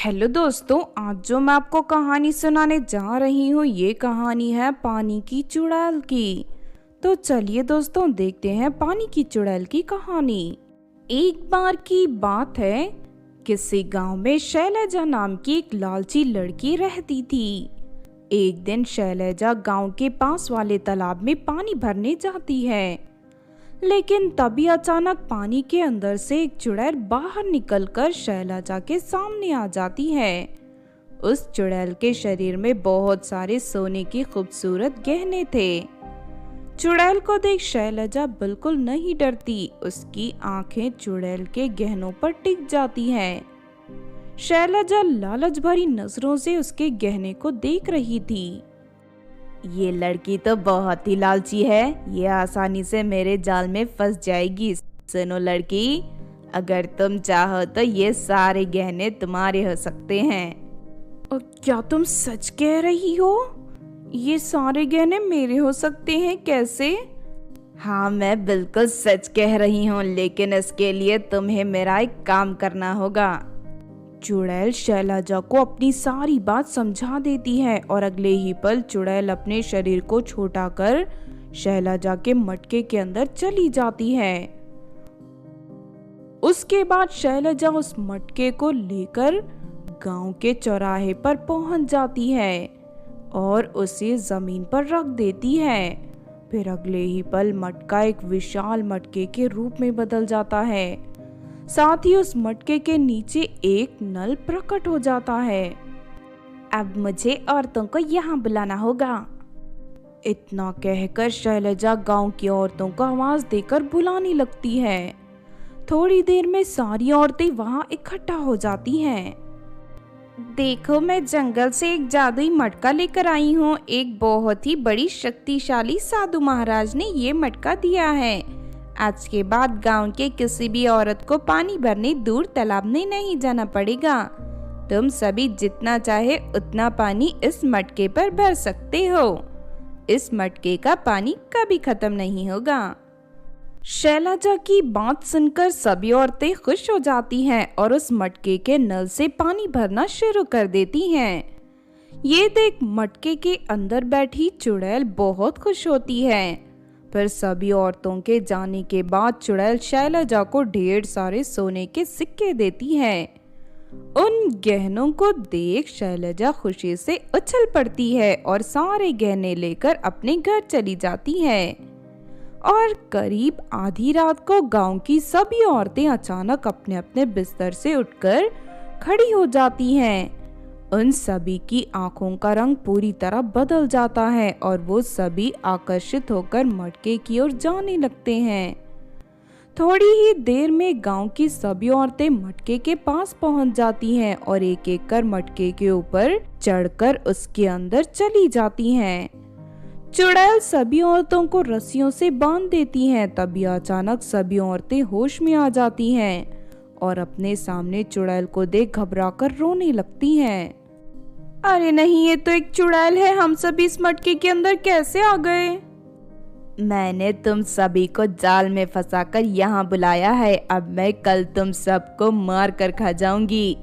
Hello दोस्तों, आज जो मैं आपको कहानी सुनाने जा रही हूँ ये कहानी है पानी की चुड़ैल की। तो चलिए दोस्तों देखते हैं पानी की चुड़ैल की कहानी। एक बार की बात है, किसी गांव में शैलजा नाम की एक लालची लड़की रहती थी। एक दिन शैलजा गांव के पास वाले तालाब में पानी भरने जाती है, लेकिन तभी अचानक पानी के अंदर से एक चुड़ैल बाहर निकलकर शैलजा के सामने आ जाती है। उस चुड़ैल के शरीर में बहुत सारे सोने के खूबसूरत गहने थे। चुड़ैल को देख शैलजा बिल्कुल नहीं डरती, उसकी आंखें चुड़ैल के गहनों पर टिक जाती हैं। शैलजा लालच भरी नजरों से उसके गहने को देख रही थी। ये लड़की तो बहुत ही लालची है, ये आसानी से मेरे जाल में फंस जाएगी। सुनो लड़की, अगर तुम चाहो तो ये सारे गहने तुम्हारे हो सकते हैं। और क्या तुम सच कह रही हो? ये सारे गहने मेरे हो सकते हैं? कैसे? हाँ, मैं बिल्कुल सच कह रही हूँ, लेकिन इसके लिए तुम्हें मेरा एक काम करना होगा। चुड़ैल शैलजा को अपनी सारी बात समझा देती है और अगले ही पल चुड़ैल अपने शरीर को छोटा कर शैलजा के मटके के अंदर चली जाती है। उसके बाद शैलजा उस मटके को लेकर गांव के चौराहे पर पहुंच जाती है और उसे जमीन पर रख देती है। फिर अगले ही पल मटका एक विशाल मटके के रूप में बदल जाता है। साथ ही उस मटके के नीचे एक नल प्रकट हो जाता है। अब मुझे औरतों को यहाँ बुलाना होगा। इतना कहकर शैलजा गांव की औरतों को आवाज देकर बुलाने लगती है। थोड़ी देर में सारी औरतें वहां इकट्ठा हो जाती हैं। देखो, मैं जंगल से एक जादुई मटका लेकर आई हूँ। एक बहुत ही बड़ी शक्तिशाली साधु महाराज ने ये मटका दिया है। आज के बाद गांव के किसी भी औरत को पानी भरने दूर तालाब में नहीं जाना पड़ेगा। तुम सभी जितना चाहे उतना पानी इस मटके पर भर सकते हो। इस मटके का पानी कभी खत्म नहीं होगा। शैलजा की बात सुनकर सभी औरतें खुश हो जाती हैं और उस मटके के नल से पानी भरना शुरू कर देती हैं। ये देख मटके के अंदर बैठी चुड़ैल बहुत खुश होती है। पर सभी औरतों के जाने के बाद चुड़ैल शैलजा को ढेर सारे सोने के सिक्के देती है। उन गहनों को देख शैलजा खुशी से उछल पड़ती है और सारे गहने लेकर अपने घर चली जाती है। और करीब आधी रात को गांव की सभी औरतें अचानक अपने अपने बिस्तर से उठकर खड़ी हो जाती हैं। उन सभी की आंखों का रंग पूरी तरह बदल जाता है और वो सभी आकर्षित होकर मटके की ओर जाने लगते हैं। थोड़ी ही देर में गांव की सभी औरतें मटके के पास पहुंच जाती हैं और एक एक कर मटके के ऊपर चढ़कर उसके अंदर चली जाती हैं। चुड़ैल सभी औरतों को रस्सियों से बांध देती हैं। तभी अचानक सभी औरतें होश में आ जाती हैं और अपने सामने चुड़ैल को देख घबराकर रोने लगती हैं। अरे नहीं, ये तो एक चुड़ैल है। हम सभी इस मटके के अंदर कैसे आ गए? मैंने तुम सभी को जाल में फंसाकर यहाँ बुलाया है। अब मैं कल तुम सबको मार कर खा जाऊंगी,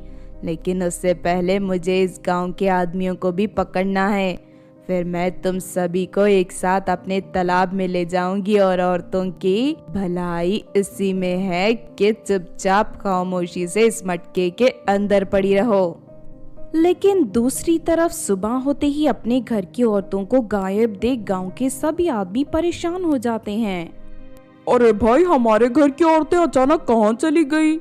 लेकिन उससे पहले मुझे इस गांव के आदमियों को भी पकड़ना है। फिर मैं तुम सभी को एक साथ अपने तालाब में ले जाऊंगी और औरतों की भलाई इसी में है कि चुपचाप खामोशी से इस मटके के अंदर पड़ी रहो। लेकिन दूसरी तरफ सुबह होते ही अपने घर की औरतों को गायब देख गांव के सभी आदमी परेशान हो जाते हैं। अरे भाई, हमारे घर की औरतें अचानक कहाँ चली गई?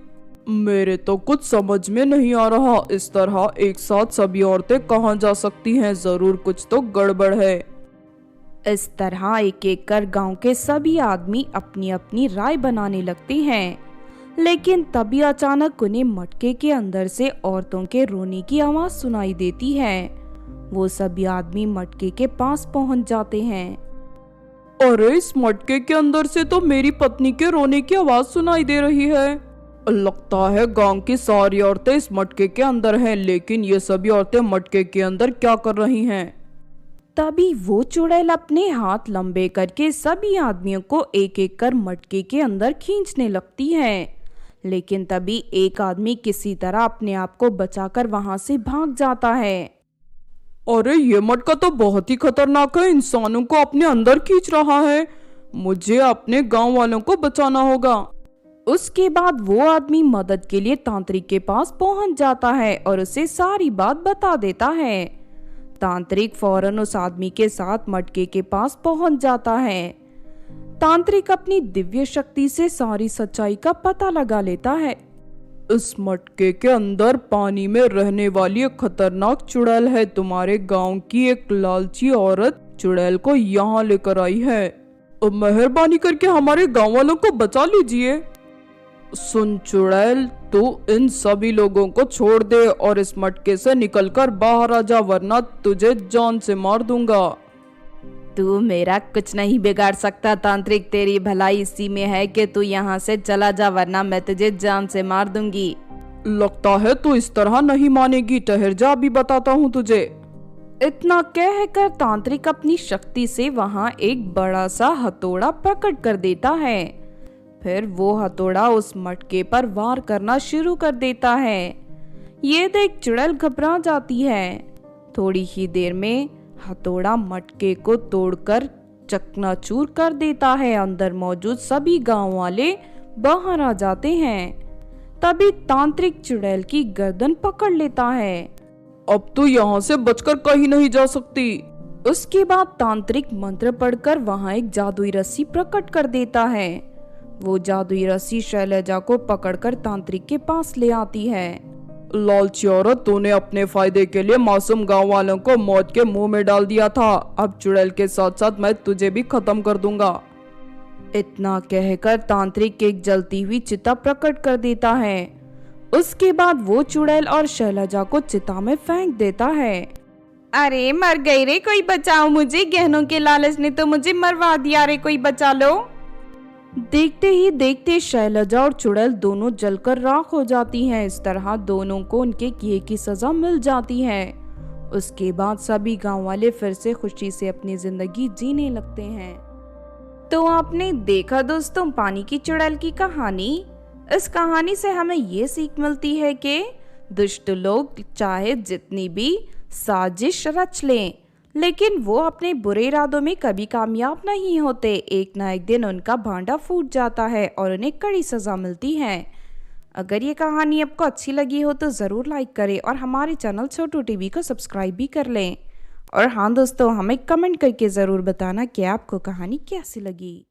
मेरे तो कुछ समझ में नहीं आ रहा। इस तरह एक साथ सभी औरतें कहाँ जा सकती हैं? जरूर कुछ तो गड़बड़ है। इस तरह एक एक कर गांव के सभी आदमी अपनी अपनी राय बनाने लगते हैं। लेकिन तभी अचानक उन्हें मटके के अंदर से औरतों के रोने की आवाज सुनाई देती है। वो सभी आदमी मटके के पास पहुंच जाते हैं। अरे, इस मटके के अंदर से तो मेरी पत्नी के रोने की आवाज सुनाई दे रही है। लगता है गांव की सारी औरतें इस मटके के अंदर हैं, लेकिन ये सभी औरतें मटके के अंदर क्या कर रही हैं? तभी वो चुड़ैल अपने हाथ लंबे करके सभी आदमियों को एक एक कर मटके के अंदर खींचने लगती है। लेकिन तभी एक आदमी किसी तरह अपने आप को बचाकर वहां से भाग जाता है। अरे ये मटका तो बहुत ही खतरनाक है, इंसानों को अपने अंदर खींच रहा है। मुझे अपने गांव वालों को बचाना होगा। उसके बाद वो आदमी मदद के लिए तांत्रिक के पास पहुंच जाता है और उसे सारी बात बता देता है। तांत्रिक फौरन उस आदमी के साथ मटके के पास पहुंच जाता है। तांत्रिक अपनी दिव्य शक्ति से सारी सच्चाई का पता लगा लेता है। इस मटके के अंदर पानी में रहने वाली एक खतरनाक चुड़ैल है। तुम्हारे गांव की एक लालची औरत चुड़ैल को यहाँ लेकर आई है। अब मेहरबानी करके हमारे गांव वालों को बचा लीजिए। सुन चुड़ैल, तू इन सभी लोगों को छोड़ दे और इस मटके से निकलकर बाहर आ जा, वरना तुझे जान से मार दूंगा। तू मेरा कुछ नहीं बिगाड़ सकता तांत्रिक, तेरी भलाई इसी में है कि तू यहाँ से चला जा, वरना मैं तुझे जान से मार दूंगी। लगता है तू इस तरह नहीं मानेगी, ठहर जा, अभी बताता हूँ तुझे। इतना कहकर तांत्रिक अपनी शक्ति से वहाँ एक बड़ा सा हथौड़ा प्रकट कर देता है। फिर वो हथौड़ा उस मटके पर वार करना शुरू कर देता है। ये देख चुड़ैल घबरा जाती है। थोड़ी ही देर में हथौड़ा मटके को तोड़कर चकनाचूर कर देता है। अंदर मौजूद सभी गांव वाले बाहर आ जाते हैं। तभी तांत्रिक चुड़ैल की गर्दन पकड़ लेता है। अब तू यहाँ से बचकर कहीं नहीं जा सकती। उसके बाद तांत्रिक मंत्र पढ़कर वहाँ एक जादुई रस्सी प्रकट कर देता है। वो जादुई रस्सी शैलजा को पकड़कर तांत्रिक के पास ले आती है। लालची औरत, तूने अपने फायदे के लिए मासूम गांव वालों को मौत के मुंह में डाल दिया था। अब चुड़ैल के साथ साथ मैं तुझे भी खत्म कर दूंगा। इतना कहकर तांत्रिक एक जलती हुई चिता प्रकट कर देता है। उसके बाद वो चुड़ैल और शैलजा को चिता में फेंक देता है। अरे मर गई रे, कोई बचाओ मुझे, गहनों के लालच ने तो मुझे मरवा दिया रे, कोई बचा लो। देखते ही देखते शैलजा और चुड़ैल दोनों जलकर राख हो जाती हैं। इस तरह दोनों को उनके किए की सजा मिल जाती है। उसके बाद सभी गांव वाले फिर से खुशी से अपनी जिंदगी जीने लगते हैं। तो आपने देखा दोस्तों पानी की चुड़ैल की कहानी। इस कहानी से हमें ये सीख मिलती है कि दुष्ट लोग चाहे जितनी भी साजिश रच लें, लेकिन वो अपने बुरे इरादों में कभी कामयाब नहीं होते। एक ना एक दिन उनका भांडा फूट जाता है और उन्हें कड़ी सजा मिलती है। अगर ये कहानी आपको अच्छी लगी हो तो ज़रूर लाइक करें और हमारे चैनल छोटू टीवी को सब्सक्राइब भी कर लें। और हाँ दोस्तों, हमें कमेंट करके ज़रूर बताना कि आपको कहानी कैसी लगी।